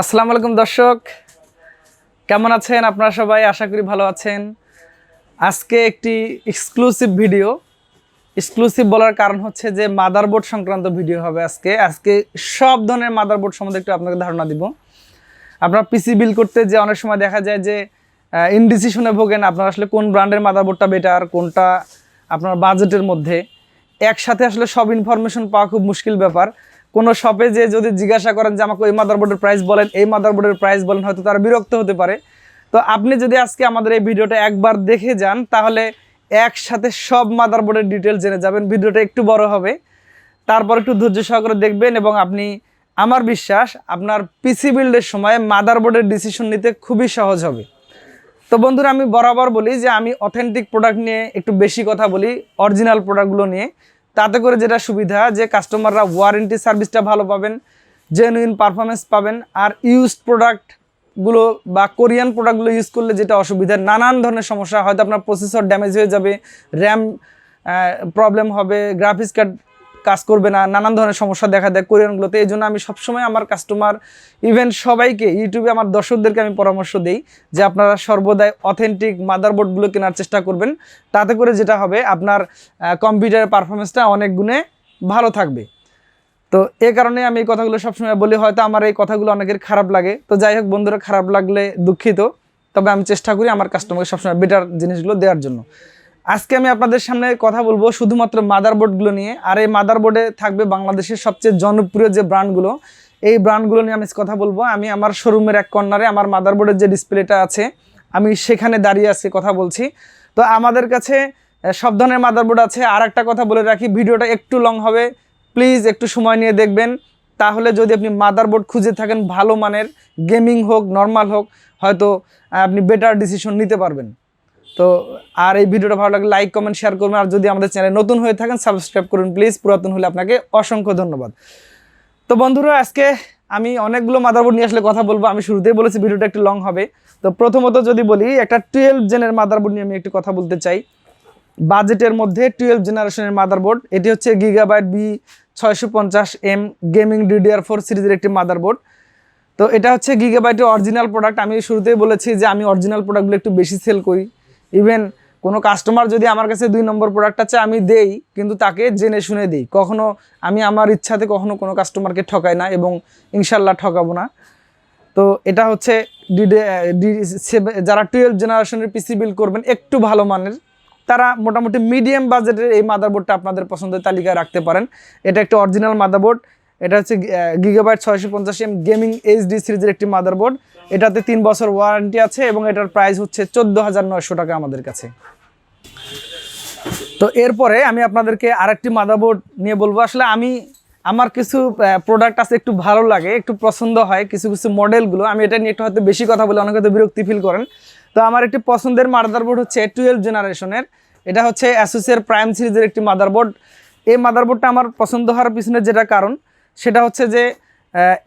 আসসালামু আলাইকুম দর্শক, কেমন আছেন আপনারা সবাই? আশা করি ভালো আছেন। আজকে একটি এক্সক্লুসিভ ভিডিও। এক্সক্লুসিভ বলার কারণ হচ্ছে যে মাদারবোর্ড সংক্রান্ত ভিডিও হবে আজকে সব ধরনের মাদারবোর্ড সম্বন্ধে একটু আপনাকে ধারণা দিব। আপনারা পিসি বিল করতে যে অনেক সময় দেখা যায় যে ইনডিসিশনে ভোগেন, আপনার আসলে কোন ব্র্যান্ডের মাদারবোর্ডটা বেটার, কোনটা আপনার বাজেটের মধ্যে। একসাথে আসলে সব ইনফরমেশন পাওয়া খুব মুশকিল ব্যাপার। কোনো শপে যে যদি জিজ্ঞাসা করেন যে আমাকে ওই মাদারবোর্ডের প্রাইস বলেন, এই মাদারবোর্ডের প্রাইস বলেন, হয়তো তারা বিরক্ত হতে পারে। তো আপনি যদি আজকে আমাদের এই ভিডিওটা একবার দেখে যান, তাহলে একসাথে সব মাদারবোর্ডের ডিটেলস জেনে যাবেন। ভিডিওটা একটু বড় হবে, তারপর একটু ধৈর্য সহকারে দেখবেন এবং আপনি, আমার বিশ্বাস, আপনার পিসি বিল্ডের সময় মাদারবোর্ডের ডিসিশন নিতে খুবই সহজ হবে। তো বন্ধুরা, আমি বরাবর বলি যে আমি অথেন্টিক প্রোডাক্ট নিয়ে একটু বেশি কথা বলি, অরিজিনাল প্রোডাক্টগুলো নিয়ে। তাতে করে যেটা সুবিধা, যে কাস্টমাররা ওয়ারেন্টি সার্ভিসটা ভালো পাবেন, জেনুইন পারফরমেন্স পাবেন। আর ইউজড প্রোডাক্টগুলো বা কোরিয়ান প্রোডাক্টগুলো ইউজ করলে যেটা অসুবিধা, নানান ধরনের সমস্যা, হয়তো আপনার প্রসেসর ড্যামেজ হয়ে যাবে, র্যাম প্রবলেম হবে, গ্রাফিক্স কার্ড কাজ করবে না, নানান ধরনের সমস্যা দেখা দেয় কোরিয়ানগুলোতে। এই জন্য আমি সবসময় আমার কাস্টমার, ইভেন সবাইকে, ইউটিউবে আমার দর্শকদেরকে আমি পরামর্শ দিই যে আপনারা সর্বদাই অথেন্টিক মাদারবোর্ডগুলো কেনার চেষ্টা করবেন। তাতে করে যেটা হবে, আপনার কম্পিউটারের পারফরমেন্সটা অনেক গুণে ভালো থাকবে। তো এই কারণে আমি এই কথাগুলো সবসময় বলি। হয়তো আমার এই কথাগুলো অনেকের খারাপ লাগে, তো যাই হোক বন্ধুরা, খারাপ লাগলে দুঃখিত। তবে আমি চেষ্টা করি আমার কাস্টমারকে সবসময় বেটার জিনিসগুলো দেওয়ার জন্য। আজকে আমি আপনাদের সামনে কথা বলবো শুধুমাত্র মাদারবোর্ডগুলো নিয়ে। আর এই মাদারবোর্ডে থাকবে বাংলাদেশের সবচেয়ে জনপ্রিয় যে ব্র্যান্ডগুলো, এই ব্র্যান্ডগুলো নিয়ে আমি কথা বলবো। আমি আমার শোরুমের এক কর্নারে আমার মাদারবোর্ডের যে ডিসপ্লেটা আছে, আমি সেখানে দাঁড়িয়ে আছি, কথা বলছি। তো আমাদের কাছে সব ধরনের মাদারবোর্ড আছে। আর একটা কথা বলে রাখি, ভিডিওটা একটু লং হবে, প্লিজ একটু সময় নিয়ে দেখবেন। তাহলে যদি আপনি মাদারবোর্ড খুঁজে থাকেন ভালো মানের, গেমিং হোক নর্মাল হোক, হয়তো আপনি বেটার ডিসিশন নিতে পারবেন। তো আর এই ভিডিওটা ভালো লাগলে লাইক কমেন্ট শেয়ার করবেন। আর যদি আমাদের চ্যানেলে নতুন হয়ে থাকেন, সাবস্ক্রাইব করুন প্লিজ। পুরাতন হলে আপনাকে অসংখ্য ধন্যবাদ। তো বন্ধুরা, আজকে আমি অনেকগুলো মাদারবোর্ড নিয়ে আসলে কথা বলবো। আমি শুরুতেই বলেছি ভিডিওটা একটু লং হবে। তো প্রথমত যদি বলি, একটা 12 জেনের মাদারবোর্ড নিয়ে আমি একটু কথা বলতে চাই। বাজেটের মধ্যে 12 জেনারেশনের মাদারবোর্ড। এটি হচ্ছে গিগাবাইট B650M গেমিং DDR4 সিরিজের একটি মাদারবোর্ড। তো এটা হচ্ছে গিগাবাইটের অরিজিনাল প্রোডাক্ট। আমি শুরুতেই বলেছি যে আমি অরিজিনাল প্রোডাক্টগুলো একটু বেশি সেল করি। ইভেন কোনো কাস্টমার যদি আমার কাছে 2 নম্বর প্রোডাক্টটা চায়, আমি দেই, কিন্তু তাকে জেনে শুনে দিই। কখনো আমি আমার ইচ্ছাতে কখনো কোনো কাস্টমারকে ঠকাই না এবং ইনশাল্লাহ ঠকাবো না। তো এটা হচ্ছে যারা 12 জেনারেশনের পিসি বিল্ড করবেন একটু ভালো মানের, তারা মোটামুটি মিডিয়াম বাজেটের এই মাদারবোর্ডটা আপনাদের পছন্দের তালিকায় রাখতে পারেন। এটা একটা অরিজিনাল মাদারবোর্ড। এটা হচ্ছে গিগাবাইট 650M গেমিং HD সিরিজের একটি মাদারবোর্ড। এটাতে 3 বছর ওয়ারেন্টি আছে এবং এটার প্রাইস হচ্ছে 14,900 টাকা আমাদের কাছে। তো এরপরে আমি আপনাদেরকে আরেকটি মাদারবোর্ড নিয়ে বলবো। আসলে আমার কিছু প্রোডাক্ট আছে একটু ভালো লাগে, একটু পছন্দ হয়, কিছু কিছু মডেলগুলো। আমি এটা নিয়ে একটু হয়তো বেশি কথা বলে অনেকে হয়তো বিরক্তি ফিল করেন। তো আমার একটি পছন্দের মাদারবোর্ড হচ্ছে 12 জেনারেশনের। এটা হচ্ছে অ্যাসুসের প্রাইম সিরিজের একটি মাদারবোর্ড। এই মাদারবোর্ডটা আমার পছন্দ হওয়ার পিছনে যেটা কারণ, সেটা হচ্ছে যে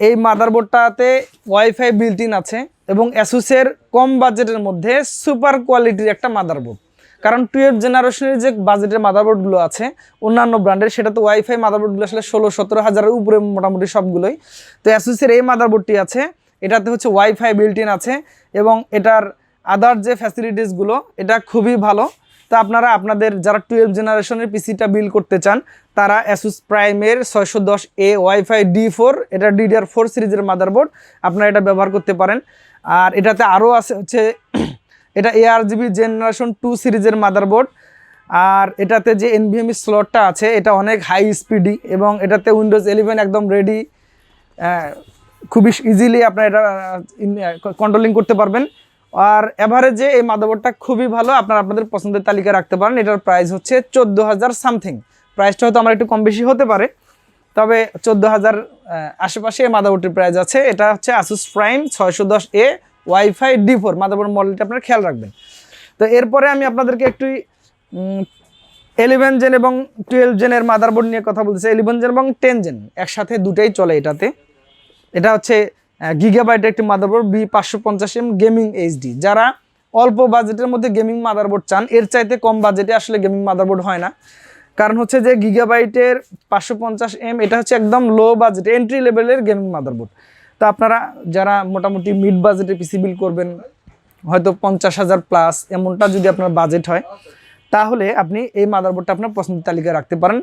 এই মাদারবোর্ডটাতে ওয়াইফাই বিল্ট ইন আছে এবং অ্যাসুসের কম বাজেটের মধ্যে সুপার কোয়ালিটির একটা মাদারবোর্ড। কারণ 12 জেনারেশনের যে বাজেটের মাদারবোর্ডগুলো আছে অন্যান্য ব্র্যান্ডের, সেটা তো ওয়াইফাই মাদারবোর্ডগুলো আসলে 16-17 হাজারের উপরে মোটামুটি সবগুলোই। তো অ্যাসুসের এই মাদারবোর্ডটি আছে, এটাতে হচ্ছে ওয়াইফাই বিল্ট ইন আছে এবং এটার আদার যে ফ্যাসিলিটিসগুলো, এটা খুবই ভালো। তো আপনারা আপনাদের যারা 12 জেনারেশনের পিসিটা বিল্ড করতে চান, তারা অ্যাসুস প্রাইমের 610A ওয়াইফাই D4, এটা DDR4 সিরিজের মাদারবোর্ড, আপনারা এটা ব্যবহার করতে পারেন। আর এটাতে আরও আছে হচ্ছে এটা ARGB জেনারেশন 2 সিরিজের মাদারবোর্ড। আর এটাতে যে NVMe স্লটটা আছে, এটা অনেক হাই স্পিডি এবং এটাতে উইন্ডোজ 11 একদম রেডি, খুবই ইজিলি আপনারা এটা কন্ট্রোলিং করতে পারবেন। আর এভারেজে এই মাদারবোর্ডটা খুবই ভালো, আপনারা আপনাদের পছন্দের তালিকা রাখতে পারেন। এটার প্রাইস হচ্ছে 14,000 সামথিং। প্রাইসটা হয়তো আমার একটু কম বেশি হতে পারে, তবে 14,000 আশেপাশে এই মাদারবোর্ডটির প্রাইস আছে। এটা হচ্ছে Asus prime 610A wifi D4 motherboard মডেলটা আপনারা খেয়াল রাখবেন। তো এরপরে আমি আপনাদেরকে একটু 11 জেন এবং 12 জেনের মাদারবোর্ড নিয়ে কথা বলতেছি। 11 জেন এবং 10 জেন একসাথে দুটাই চলে এটাতে। এটা হচ্ছে গিগাবাইটের একটি মাদারবোর্ড B550M গেমিং HD। যারা অল্প বাজেটের মধ্যে গেমিং মাদারবোর্ড চান, এর চাইতে কম বাজেটে আসলে গেমিং মাদারবোর্ড হয় না। কারণ হচ্ছে যে গিগাবাইটের 550M এটা হচ্ছে একদম লো বাজেট এন্ট্রি লেভেলের গেমিং মাদারবোর্ড। তো আপনারা যারা মোটামুটি মিড বাজেটে পিসি বিল্ড করবেন, হয়তো 50,000 প্লাস এমনটা যদি আপনার বাজেট হয়, তাহলে আপনি এই মাদারবোর্ডটা আপনার পছন্দের তালিকায় রাখতে পারেন।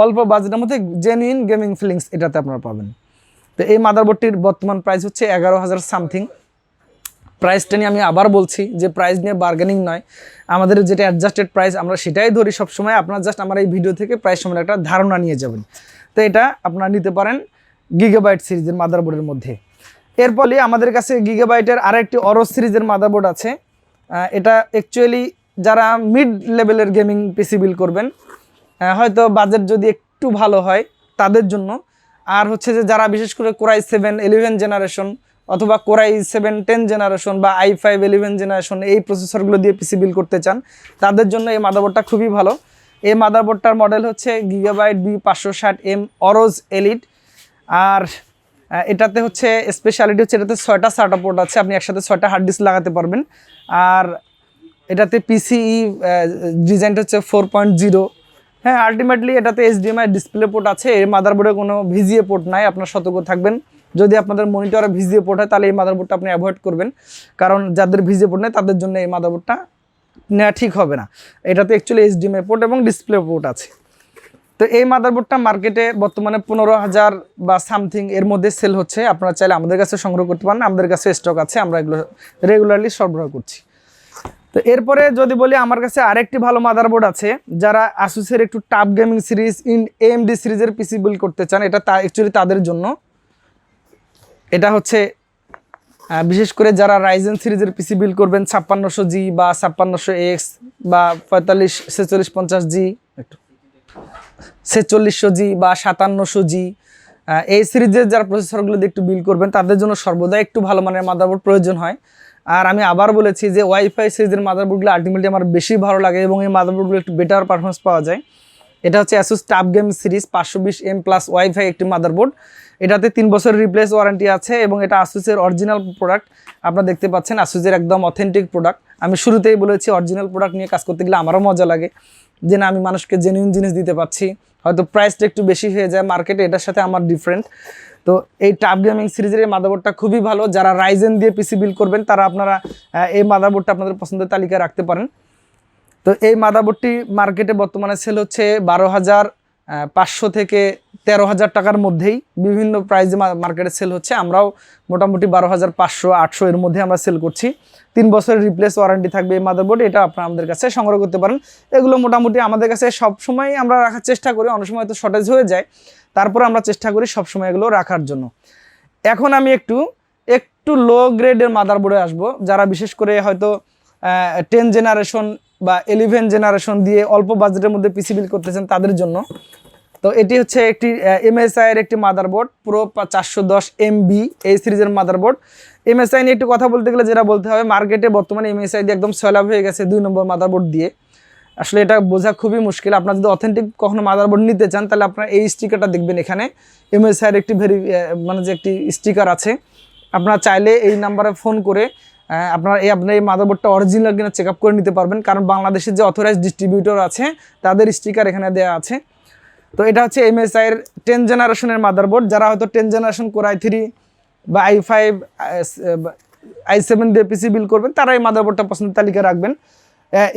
অল্প বাজেটের মধ্যে জেনুইন গেমিং ফিলিংস এটাতে আপনারা পাবেন। তো এই মাদারবোর্ডটির বর্তমান প্রাইস হচ্ছে 11,000 সামথিং। প্রাইসটা নিয়ে আমি আবার বলছি যে প্রাইস নিয়ে বার্গেনিং নয়, আমাদের যেটা অ্যাডজাস্টেড প্রাইস আমরা সেটাই ধরি সবসময়। আপনারা জাস্ট আমার এই ভিডিও থেকে প্রাইস সম্বন্ধে একটা ধারণা নিয়ে যাবেন। তো এটা আপনারা নিতে পারেন গিগাবাইট সিরিজের মাদারবোর্ডের মধ্যে। এরপরে আমাদের কাছে গিগাবাইটের আরেকটি অরো সিরিজের মাদারবোর্ড আছে। এটা অ্যাকচুয়ালি যারা মিড লেভেলের গেমিং পিসি বিল্ড করবেন, হয়তো বাজেট যদি একটু ভালো হয় তাদের জন্য। আর হচ্ছে যে যারা বিশেষ করে কোরাই 7 11 জেনারেশন অথবা কোরাই 7 10 জেনারেশন বা i5 11 জেনারেশন এই প্রসেসরগুলো দিয়ে পিসি বিল্ড করতে চান, তাদের জন্য এই মাদারবোর্ডটা খুবই ভালো। এই মাদারবোর্ডটার মডেল হচ্ছে গিগাবাইট B560M অরোজ এলিট। আর এটাতে হচ্ছে স্পেশালিটি হচ্ছে এটাতে 6টা SATA পোর্ট আছে, আপনি একসাথে 6টা হার্ড ডিস্ক লাগাতে পারবেন। আর এটাতে পিসিই ডিজাইনটা হচ্ছে 4.0। হ্যাঁ, আলটিমেটলি এটাতে HDMI ডিসপ্লে পোর্ট আছে। এই মাদারবোর্ডে কোনো ভিজিএ পোর্ট নাই, আপনার সতর্ক থাকবেন। যদি আপনাদের মনিটরে ভিজিএ পোর্ট হয় তাহলে এই মাদারবোর্ডটা আপনি অ্যাভয়েড করবেন, কারণ যাদের ভিজিএ পোর্ট নেই তাদের জন্য এই মাদারবোর্ডটা নেওয়া ঠিক হবে না। এটাতে অ্যাকচুয়ালি HDMI পোর্ট এবং ডিসপ্লে পোর্ট আছে। তো এই মাদারবোর্ডটা মার্কেটে বর্তমানে 15,000 বা সামথিং এর মধ্যে সেল হচ্ছে। আপনারা চাইলে আমাদের কাছে সংগ্রহ করতে পারেন, আমাদের কাছে স্টক আছে, আমরা এগুলো রেগুলারলি সরবরাহ করছি। তো এরপরে যদি বলি, আমার কাছে আরেকটি ভালো মাদারবোর্ড আছে। যারা আসুসের একটু টাফ গেমিং সিরিজ AMD সিরিজের পিসি বিল্ড করতে চান, এটা অ্যাকচুয়ালি তাদের জন্য। এটা হচ্ছে বিশেষ করে যারা রাইজেন সিরিজের পিসি বিল্ড করবেন 5600G বা 5600X বা 4650G, একটু 4600G বা 5700G, এই সিরিজের যারা প্রসেসরগুলো দিয়ে একটু বিল্ড করবেন তাদের জন্য সর্বদা একটু ভালো মানের মাদারবোর্ড প্রয়োজন হয়। আর আমি আবার বলেছি যে ওয়াইফাই সিরিজের মাদারবোর্ডগুলো আলটিমেটলি আমার বেশি ভালো লাগে এবং এই মাদারবোর্ডগুলো একটু বেটার পারফরমেন্স পাওয়া যায়। এটা হচ্ছে Asus tough game series 520M plus wifi একটি মাদারবোর্ড। এটাতে 3 বছরের রিপ্লেস ওয়ারেন্টি আছে এবং এটা আসুসের অরিজিনাল প্রোডাক্ট। আপনারা দেখতে পাচ্ছেন আসুসের একদম অথেন্টিক প্রোডাক্ট। আমি শুরুতেই বলেছি অরিজিনাল প্রোডাক্ট নিয়ে কাজ করতে গেলে আমারও মজা লাগে, যে না আমি মানুষকে জেনুইন জিনিস দিতে পারছি। হয়তো প্রাইসটা একটু বেশি হয়ে যায় মার্কেটে, এটার সাথে আমার ডিফারেন্ট। তো এই টাফ গেমিং সিরিজের এই মাদারবোর্ডটা খুবই ভালো। যারা রাইজেন দিয়ে পিসি বিল্ড করবেন তারা আপনারা এই মাদারবোর্ডটা আপনাদের পছন্দের তালিকায় রাখতে পারেন। তো এই মাদারবোর্ডটি মার্কেটে বর্তমানে সেল হচ্ছে 12,500 থেকে 13,000 টাকার মধ্যেই। বিভিন্ন প্রাইসে মার্কেটে সেল হচ্ছে। আমরাও মোটামুটি 12,500 800 এর মধ্যে আমরা সেল করছি। 3 বছরের রিপ্লেস ওয়ারেন্টি থাকবে এই মাদারবোর্ড। এটা আপনারা আমাদের কাছে সংগ্রহ করতে পারেন। এগুলো মোটামুটি আমাদের কাছে সবসময় আমরা রাখার চেষ্টা করি, অনেক সময় তো শর্টেজ হয়ে যায়, তারপরে আমরা চেষ্টা করি সবসময় এগুলো রাখার জন্য। এখন আমি একটু লো গ্রেডের মাদারবোর্ডে আসবো। যারা বিশেষ করে হয়তো 10 জেনারেশন বা 11 জেনারেশন দিয়ে অল্প বাজেটের মধ্যে পিসি বিল্ড করতেছেন তাদের জন্য। তো এটি হচ্ছে একটি MSI এর একটি মাদারবোর্ড, পুরো 410MB এই সিরিজের মাদারবোর্ড। MSI নিয়ে একটু কথা বলতে গেলে যেটা বলতে হবে, মার্কেটে বর্তমানে MSI দিয়ে একদম সয়লাভ হয়ে গেছে 2 নম্বর মাদারবোর্ড দিয়ে। আসলে এটা বোঝা খুবই মুশকিল। আপনারা যদি অথেন্টিক কখনো মাদারবোর্ড নিতে চান তাহলে আপনারা এই স্টিকারটা দেখবেন, এখানে MSI এর একটি মানে যে একটি স্টিকার আছে। আপনারা চাইলে এই নাম্বারে ফোন করে আপনার এই মাদারবোর্ডটা অরিজিনাল কিনা চেক আপ করে নিতে পারবেন, কারণ বাংলাদেশের যে অথরাইজড ডিস্ট্রিবিউটর আছে তাদের স্টিকার এখানে দেওয়া আছে। তো এটা হচ্ছে MSI এর 10 জেনারেশনের মাদারবোর্ড। যারা হয়তো 10 জেনারেশন কোরাই 3 বা i5 i7 দিয়ে পিসি বিল্ড করবেন তারা এই মাদারবোর্ডটা পছন্দের তালিকায় রাখবেন।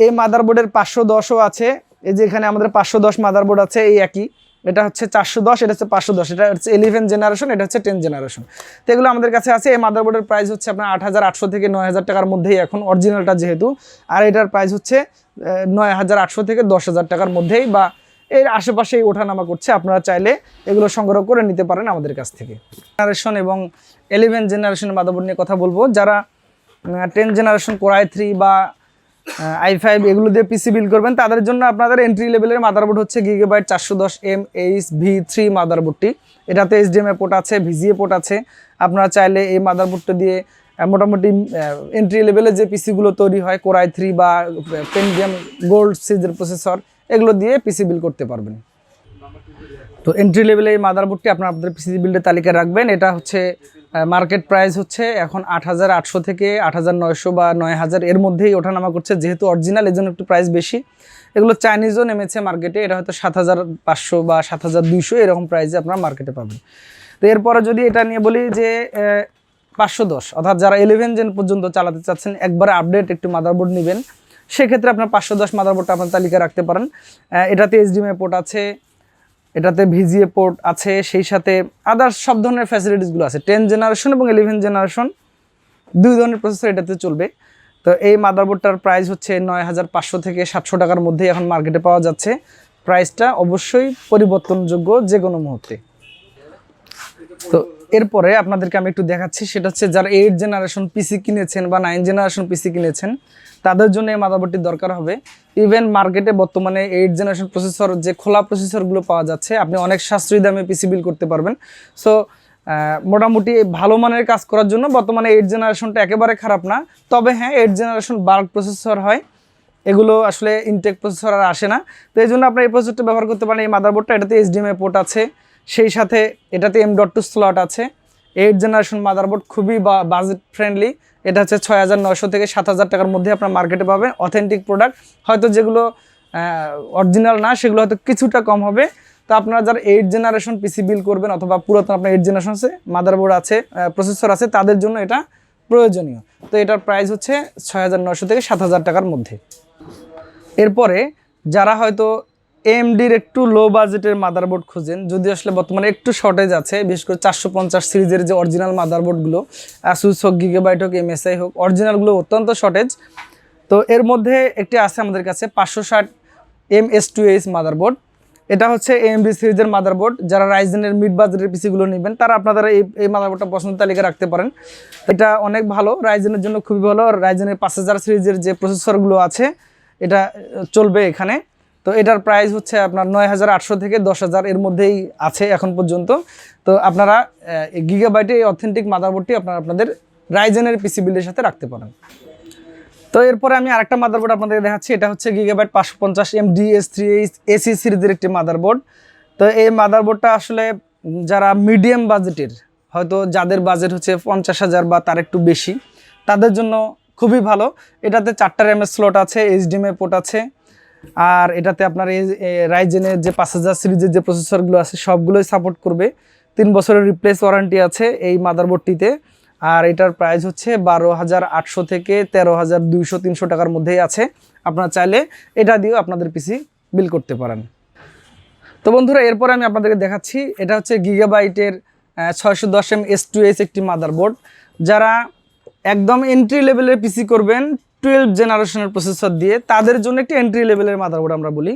এই মাদারবোর্ডের 510ও আছে। এই যে এখানে আমাদের 510 মাদারবোর্ড আছে, এই একই। এটা হচ্ছে 410, এটা হচ্ছে 510, এটা হচ্ছে 11 জেনারেশন, এটা হচ্ছে 10 জেনারেশন। তো এগুলো আমাদের কাছে আছে। এই মাদারবোর্ডের প্রাইস হচ্ছে আপনার 8,800 থেকে 9,000 টাকার মধ্যেই এখন, অরিজিনালটা যেহেতু। আর এটার প্রাইস হচ্ছে 9,800 থেকে 10,000 টাকার মধ্যেই বা এর আশেপাশেই ওঠানামা করছে। আপনারা চাইলে এগুলো সংগ্রহ করে নিতে পারেন আমাদের কাছ থেকে। জেনারেশন এবং 11 জেনারেশনের মাদারবোর্ড নিয়ে কথা বলবো। যারা 10 জেনারেশন কোরাই 3 বা i5 এগুলো দিয়ে পিসি বিল্ড করবেন তাদের জন্য আপনাদের এন্ট্রি লেভেলের মাদারবোর্ড হচ্ছে গিগাবাইট 410M H5 মাদারবোর্ডটি। এটাতে HDMI পোর্ট আছে, VGA পোর্ট আছে। আপনারা চাইলে এই মাদারবোর্ডটা দিয়ে মোটামুটি এন্ট্রি লেভেলে যে পিসিগুলো তৈরি হয় কোরাই 3 বা পেন্টিয়াম গোল্ড সিরিজের প্রসেসর, এগুলো দিয়ে পিসি বিল্ড করতে পারবেন। তো এন্ট্রি লেভেলে এই মাদারবোর্ডটি আপনাদের পিসি বিল্ডের তালিকায় রাখবেন। এটা হচ্ছে মার্কেট প্রাইস হচ্ছে এখন 8,800 থেকে 8,900 বা 9,000 এর মধ্যেই ওঠানামা করছে, যেহেতু অরিজিনাল এর জন্য একটু প্রাইস বেশি। এগুলো চাইনিজও নেমেছে মার্কেটে, এটা হয়তো 7,500 বা 7,200 এরকম প্রাইসে আপনারা মার্কেটে পাবেন। তো এরপরে যদি এটা নিয়ে বলি যে 510, অর্থাৎ যারা 11 জেন পর্যন্ত চালাতে চাচ্ছেন, একবারে আপডেট একটু মাদারবোর্ড নেবেন, সেক্ষেত্রে আপনার 510 মাদারবোর্ডটা আপনার তালিকায় রাখতে পারেন। এটাতে HDMI পোর্ট আছে, এটাতে VGA পোর্ট আছে, সেই সাথে আদার্স সব ধরনের ফ্যাসিলিটিসগুলো আছে। 10 জেনারেশন এবং 11 জেনারেশন দুই ধরনের প্রসেসর এটাতে চলবে। তো এই মাদারবোর্ডটার প্রাইস হচ্ছে 9500 থেকে 700 টাকার মধ্যেই এখন মার্কেটে পাওয়া যাচ্ছে। প্রাইসটা অবশ্যই পরিবর্তনযোগ্য যে কোনো মুহূর্তে। তো এরপরে আপনাদেরকে আমি একটু দেখাচ্ছি, সেটা হচ্ছে যারা 8 জেনারেশন পিসি কিনেছেন বা 9 জেনারেশন পিসি কিনেছেন, তাদের জন্য এই মাদারবোর্ডটি দরকার হবে। ইভেন মার্কেটে বর্তমানে 8 জেনারেশন প্রসেসর যে খোলা প্রসেসরগুলো পাওয়া যাচ্ছে, আপনি অনেক সাশ্রয়ী দামে পিসি বিল করতে পারবেন। সো মোটামুটি ভালো মানের কাজ করার জন্য বর্তমানে 8 জেনারেশনটা একেবারে খারাপ না। তবে হ্যাঁ, 8 জেনারেশন বাল্ক প্রসেসর হয়, এগুলো আসলে ইনটেক প্রসেসর আর আসে না। তো এই জন্য আপনি এই প্রসেসরটা ব্যবহার করতে পারেন। এই মাদারবোর্ডটা, এটাতে HDMI পোর্ট আছে, সেই সাথে এটাতে M.2 স্লট আছে। 8 জেনারেশন মাদারবোর্ড খুবই বাজেট ফ্রেন্ডলি। এটা হচ্ছে 6900 থেকে 7000 টাকার মধ্যে আপনার মার্কেটে পাবেন। অথেন্টিক প্রোডাক্ট, হয়তো যেগুলো অরিজিনাল না সেগুলো হয়তো কিছুটা কম হবে। তো আপনারা যারা 8 জেনারেশন পিসি বিল করবেন অথবা পুরাতন আপনার 8 জেনারেশন আছে মাদারবোর্ড আছে, প্রসেসর আছে, তাদের জন্য এটা প্রয়োজনীয়। তো এটার প্রাইস হচ্ছে 6900 থেকে 7000 টাকার মধ্যে। এরপরে যারা হয়তো AMDর একটু লো বাজেটের মাদারবোর্ড খুঁজেন, যদি আসলে বর্তমানে একটু শর্টেজ আছে, বিশেষ করে 450 সিরিজের যে অরিজিনাল মাদারবোর্ডগুলো, Asus হোক, Gigabyte হোক, MSI হোক, অরিজিনালগুলো অত্যন্ত শর্টেজ। তো এর মধ্যে একটি আছে আমাদের কাছে 560 MS2H মাদারবোর্ড। এটা হচ্ছে AMD সিরিজের মাদারবোর্ড। যারা রাইজেনের মিড বাজেটের পিসিগুলো নেবেন, তারা আপনারা এই মাদারবোর্ডটা পছন্দ তালিকা রাখতে পারেন। এটা অনেক ভালো, রাইজেনের জন্য খুবই ভালো। রাইজেনের 5000 সিরিজের যে প্রসেসরগুলো আছে, এটা চলবে এখানে। তো এটার প্রাইস হচ্ছে আপনার 9800 থেকে 10000 এর মধ্যেই আছে এখন পর্যন্ত। তো আপনারা গিগাবাইটে এই অথেন্টিক মাদারবোর্ডটি আপনাদের রাইজেনের পিসি বিল্ডের সাথে রাখতে পারেন। তো এরপরে আমি আরেকটা মাদারবোর্ড আপনাদের দেখাচ্ছি। এটা হচ্ছে Gigabyte 550 DS3H AC সিরিজের একটি মাদারবোর্ড। তো এই মাদারবোর্ডটা আসলে যারা মিডিয়াম বাজেটের, হয়তো যাদের বাজেট হচ্ছে 50000 বা তার একটু বেশি, তাদের জন্য খুবই ভালো। এটাতে 4টা RAM স্লট আছে, HDMI পোর্ট আছে, আর এটাতে আপনার এই রাইজেনের যে 5000 সিরিজের যে প্রসেসরগুলো আছে সবগুলোই সাপোর্ট করবে। 3 বছরের রিপ্লেস ওয়ারেন্টি আছে এই মাদারবোর্ডটিতে। আর এটার প্রাইস হচ্ছে 12800 থেকে 13200-300 টাকার মধ্যেই আছে। আপনারা চাইলে এটা দিয়েও আপনাদের পিসি বিল করতে পারেন। তো বন্ধুরা, এরপরে আমি আপনাদেরকে দেখাচ্ছি, এটা হচ্ছে গিগাবাইটের 610 MS2H একটি মাদারবোর্ড। যারা একদম এন্ট্রি লেভেলের পিসি করবেন 12 জেনারেশনের প্রসেসর দিয়ে, তাদের জন্য একটি এন্ট্রি লেভেলের মাদারবোর্ড আমরা বলি।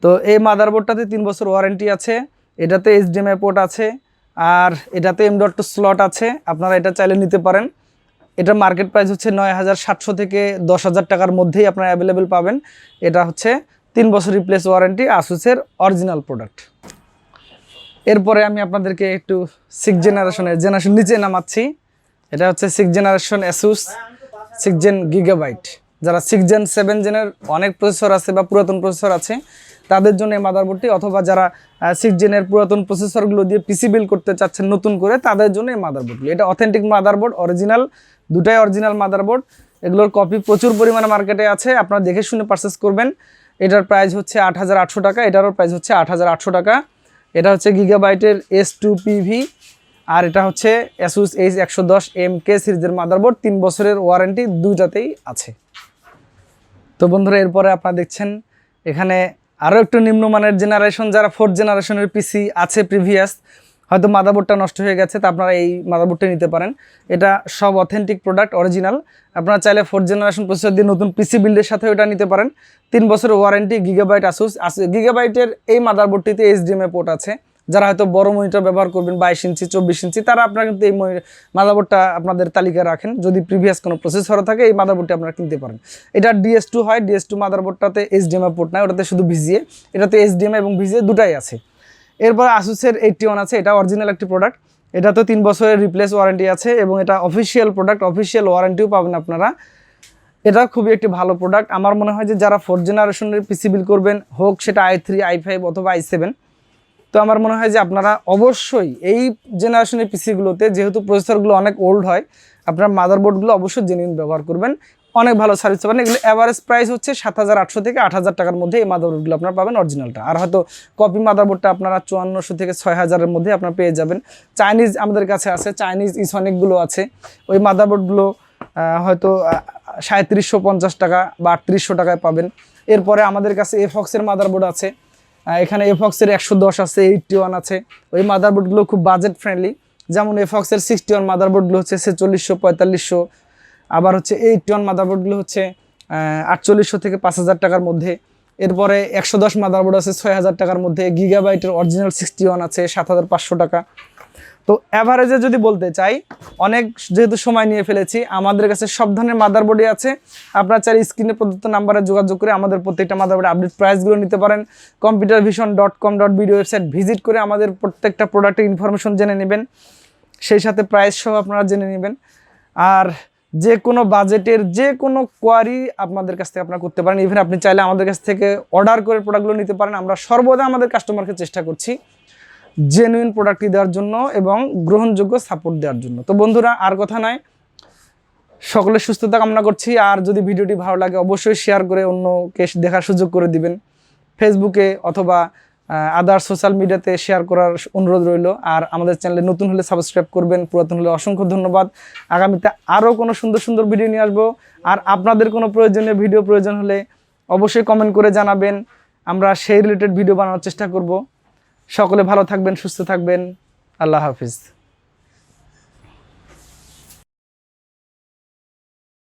তো এই মাদারবোর্ডটাতে 3 বছর ওয়ারেন্টি আছে, এটাতে HDMI পোর্ট আছে, আর এটাতে M.2 স্লট আছে। আপনারা এটা চাইলে নিতে পারেন। এটার মার্কেট প্রাইস হচ্ছে 9700 থেকে 10000 টাকার মধ্যেই আপনারা অ্যাভেলেবেল পাবেন। এটা হচ্ছে 3 বছর রিপ্লেস ওয়ারেন্টি, আসুসের অরিজিনাল প্রোডাক্ট। এরপরে আমি আপনাদেরকে একটু 6 জেনারেশন নিচে নামাচ্ছি। এটা হচ্ছে 6 জেনারেশন Asus 6 জেন Gigabyte। যারা 6 জেন 7 জেনের অনেক প্রসেসর আছে বা পুরাতন প্রসেসর আছে, তাদের জন্য এই মাদারবোর্ডটি, অথবা যারা 6 জেনের পুরাতন প্রসেসরগুলো দিয়ে পিসি বিল করতে চাচ্ছেন নতুন করে, তাদের জন্য এই মাদারবোর্ডগুলো। এটা অথেন্টিক মাদারবোর্ড, অরিজিনাল, দুটাই অরিজিনাল মাদারবোর্ড। এগুলোর কপি প্রচুর পরিমাণে মার্কেটে আছে, আপনারা দেখে শুনে পারচেস করবেন। এটার প্রাইস হচ্ছে 8800 টাকা, এটারও প্রাইস হচ্ছে 8800 টাকা। এটা হচ্ছে গিগাবাইটের S2PV, আর এটা হচ্ছে Asus H110MK সিরিজের মাদারবোর্ড। 3 বছরের ওয়ারেন্টি দুইটাতেই আছে। তো বন্ধুরা, এরপরে আপনারা দেখছেন এখানে আরও একটু নিম্নমানের জেনারেশন, যারা 4th জেনারেশনের পিসি আছে প্রিভিয়াস, হয়তো মাদারবোর্ডটা নষ্ট হয়ে গেছে, তা আপনারা এই মাদারবোর্ডটা নিতে পারেন। এটা সব অথেন্টিক প্রোডাক্ট, অরিজিনাল। আপনারা চাইলে 4th জেনারেশন প্রসেসর দিয়ে নতুন পিসি বিল্ডের সাথে এটা নিতে পারেন। 3 বছরের ওয়ারেন্টি, গিগাবাইট Asus। গিগাবাইটের এই মাদারবোর্ডটিতে HDMI পোর্ট আছে। যারা হয়তো বড় মনিটর ব্যবহার করবেন 22 ইঞ্চি 24 ইঞ্চি, তারা আপনারা কিন্তু এই মাদারবোর্ডটা আপনাদের তালিকায় রাখেন। যদি প্রিভিয়াস কোনো প্রসেসর থাকে, এই মাদারবোর্ডটি আপনারা কিনতে পারেন। এটা DS2 হয়, DS2 মাদারবোর্ডটাতে HDMI পোর্ট নাই, ওটাতে শুধু VGA। এটাতে HDMI এবং VGA দুটাই আছে। এরপর Asusের 81 আছে, এটা অরিজিনাল একটি প্রোডাক্ট। এটা তো 3 বছরের রিপ্লেস ওয়ারেন্টি আছে, এবং এটা অফিসিয়াল প্রোডাক্ট, অফিসিয়াল ওয়ারেন্টিও পাবেন আপনারা। এটা খুবই একটি ভালো প্রোডাক্ট। আমার মনে হয় যে যারা 4th জেনারেশনের পিসি বিল করবেন, হোক সেটা i3, i5 অথবা i7, তো আমার মনে হয় যে আপনারা অবশ্যই এই জেনারেশনের পিসিগুলোতে, যেহেতু প্রসেসরগুলো অনেক ওল্ড হয়, আপনার মাদারবোর্ডগুলো অবশ্যই জেনুইন ব্যবহার করবেন। অনেক ভালো সার্ভিস পাবেন। এগুলো অ্যাভারেজ প্রাইস হচ্ছে 7,800 থেকে 8,000 টাকার মধ্যে এই মাদারবোর্ডগুলো আপনারা পাবেন অরিজিনালটা। আর হয়তো কপি মাদারবোর্ডটা আপনারা 5400 থেকে 6000-এর মধ্যে আপনারা পেয়ে যাবেন। চাইনিজ আমাদের কাছে আছে, চাইনিজ ইসনিকগুলো আছে, ওই মাদারবোর্ডগুলো হয়তো 3750 টাকা বা 3800 টাকায় পাবেন। এরপরে আমাদের কাছে এফক্সের মাদারবোর্ড আছে, এখানে এফক্সের 110 আছে, 81 আছে। ওই মাদারবোর্ডগুলো খুব বাজেট ফ্রেন্ডলি। যেমন এফক্সের 61 মাদারবোর্ডগুলো হচ্ছে 4600 4500, আবার হচ্ছে 81 মাদারবোর্ডগুলো হচ্ছে 4800 থেকে 5000 টাকার মধ্যে। এরপরে 110 মাদারবোর্ড আছে 6000 টাকার মধ্যে। গিগাবাইটের অরিজিনাল 61 আছে 7500 টাকা। তো অ্যাভারেজে যদি বলতে চাই, অনেক যেহেতু সময় নিয়ে ফেলেছি, আমাদের কাছে সব ধরনের মাদারবোর্ডই আছে। আপনারা চাইলে স্ক্রিনে প্রদত্ত নাম্বারে যোগাযোগ করে আমাদের প্রত্যেকটা মাদারবোর্ডের আপডেট প্রাইসগুলো নিতে পারেন। computervision.com.bd ওয়েবসাইট ভিজিট করে আমাদের প্রত্যেকটা প্রোডাক্টের ইনফরমেশন জেনে নেবেন, সেই সাথে প্রাইস সহ আপনারা জেনে নেবেন। আর যে কোনো বাজেটের যে কোনো কোয়ারি আপনাদের কাছ থেকে আপনারা করতে পারেন। ইভেন আপনি চাইলে আমাদের কাছ থেকে অর্ডার করে প্রোডাক্টগুলো নিতে পারেন। আমরা সর্বদা আমাদের কাস্টমারকে চেষ্টা করছি জেনুইন প্রোডাক্টটি দেওয়ার জন্য এবং গ্রহণযোগ্য সাপোর্ট দেওয়ার জন্য। তো বন্ধুরা, আর কথা নয়, সকলের সুস্থতা কামনা করছি। আর যদি ভিডিওটি ভালো লাগে অবশ্যই শেয়ার করে অন্যকে দেখার সুযোগ করে দিবেন। ফেসবুকে অথবা আদার সোশ্যাল মিডিয়াতে শেয়ার করার অনুরোধ রইল। আর আমাদের চ্যানেলে নতুন হলে সাবস্ক্রাইব করবেন, পুরাতন হলে অসংখ্য ধন্যবাদ। আগামীতে আরও কোনো সুন্দর সুন্দর ভিডিও নিয়ে আসবো। আর আপনাদের কোনো প্রয়োজনীয় ভিডিও প্রয়োজন হলে অবশ্যই কমেন্ট করে জানাবেন, আমরা সেই রিলেটেড ভিডিও বানানোর চেষ্টা করব। সকলে ভালো থাকবেন, সুস্থ থাকবেন। আল্লাহ হাফিজ।